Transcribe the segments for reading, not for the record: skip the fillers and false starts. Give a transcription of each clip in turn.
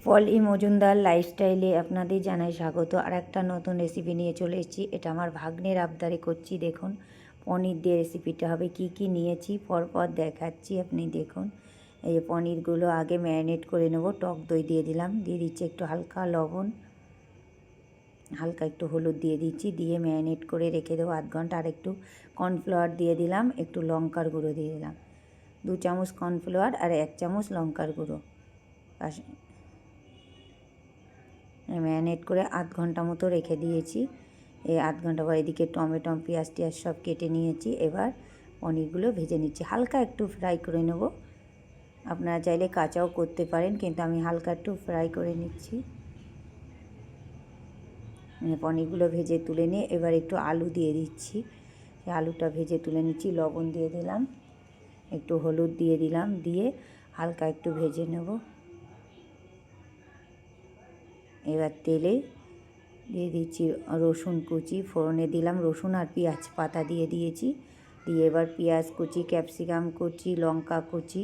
পলি মজুমদার লাইফস্টাইলে আপনাদের জানাই স্বাগত। আর একটা নতুন রেসিপি নিয়ে চলে এসেছি। এটা আমার ভাগ্নের আবদারে করছি। দেখুন পনির দিয়ে রেসিপিটা হবে। কি কি নিয়েছি পরপর দেখাচ্ছি, আপনি দেখুন। এই যে পনিরগুলো আগে ম্যারিনেট করে নেব। টক দই দিয়ে দিলাম, দিয়ে দিচ্ছি একটু হালকা লবণ, হালকা একটু হলুদ দিয়ে দিচ্ছি, দিয়ে ম্যারিনেট করে রেখে দেবো আধ ঘন্টা। আর একটু কর্নফ্লাওয়ার দিয়ে দিলাম, একটু লঙ্কার গুঁড়ো দিয়ে দিলাম, 2 চামচ কর্নফ্লাওয়ার আর 1 চামচ লঙ্কার গুঁড়ো। ম্যারিনেট করে আধ ঘন্টা মতো রেখে দিয়েছি। এই আধ ঘন্টা পর এদিকে টমেটো পেঁয়াজ টিয়াজ সব কেটে নিয়েছি। এবার পনিরগুলো ভেজে নিচ্ছি, হালকা একটু ফ্রাই করে নেব। আপনারা চাইলে কাঁচাও করতে পারেন, কিন্তু আমি হালকা একটু ফ্রাই করে নিচ্ছি। পনিরগুলো ভেজে তুলে নিয়ে এবার একটু আলু দিয়ে দিচ্ছি। সেই আলুটা ভেজে তুলে নিচ্ছি। লবণ দিয়ে দিলাম, একটু হলুদ দিয়ে দিলাম, দিয়ে হালকা একটু ভেজে নেব। এবার তেলে দিয়ে দিচ্ছি রসুন কুচি, ফোড়নে দিলাম রসুন আর পেঁয়াজ পাতা দিয়ে দিয়েছি। দিয়ে এবার পেঁয়াজ কুচি, ক্যাপসিকাম কুচি, লঙ্কা কুচি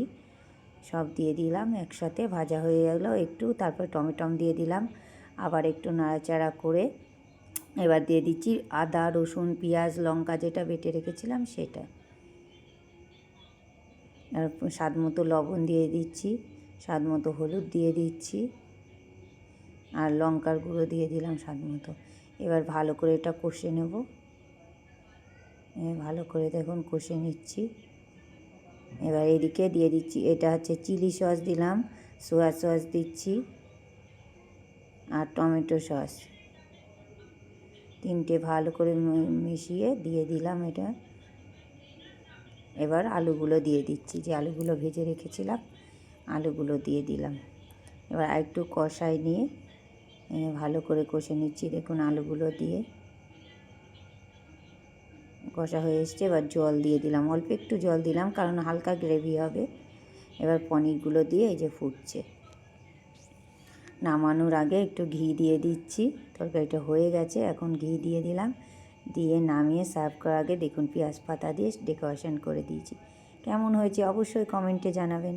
সব দিয়ে দিলাম একসাথে। ভাজা হয়ে গেলো একটু, তারপর টমেটো দিয়ে দিলাম। আবার একটু নাড়াচাড়া করে এবার দিয়ে দিচ্ছি আদা রসুন পেঁয়াজ লঙ্কা যেটা বেটে রেখেছিলাম সেটা। আর স্বাদ মতো লবণ দিয়ে দিচ্ছি, স্বাদ মতো হলুদ দিয়ে দিচ্ছি, আর লঙ্কার গুঁড়ো দিয়ে দিলাম স্বাদ মতো। এবার ভালো করে এটা কষে নেব। ভালো করে দেখুন কষে নিচ্ছি। এবার এদিকে দিয়ে দিচ্ছি, এটা হচ্ছে চিলি সস দিলাম, সোয়া সস দিচ্ছি আর টমেটো সস, তিনটে ভালো করে মিশিয়ে দিয়ে দিলাম এটা। এবার আলুগুলো দিয়ে দিচ্ছি, যে আলুগুলো ভেজে রেখেছিলাম আলুগুলো দিয়ে দিলাম। এবার আরেকটু কষাই নিয়ে ভালো করে কষে নিচ্ছি। দেখুন আলুগুলো দিয়ে কষা হয়ে এসছে। এবার জল দিয়ে দিলাম, অল্প একটু জল দিলাম কারণ হালকা গ্রেভি হবে। এবার পনিরগুলো দিয়ে এই যে ফুটছে। নামানোর আগে একটু ঘি দিয়ে দিচ্ছি। তরকারিটা হয়ে গেছে, এখন ঘি দিয়ে দিলাম, দিয়ে নামিয়ে সার্ভ করার আগে দেখুন পেঁয়াজ পাতা দিয়ে ডেকোরেশন করে দিয়েছি। কেমন হয়েছে অবশ্যই কমেন্টে জানাবেন।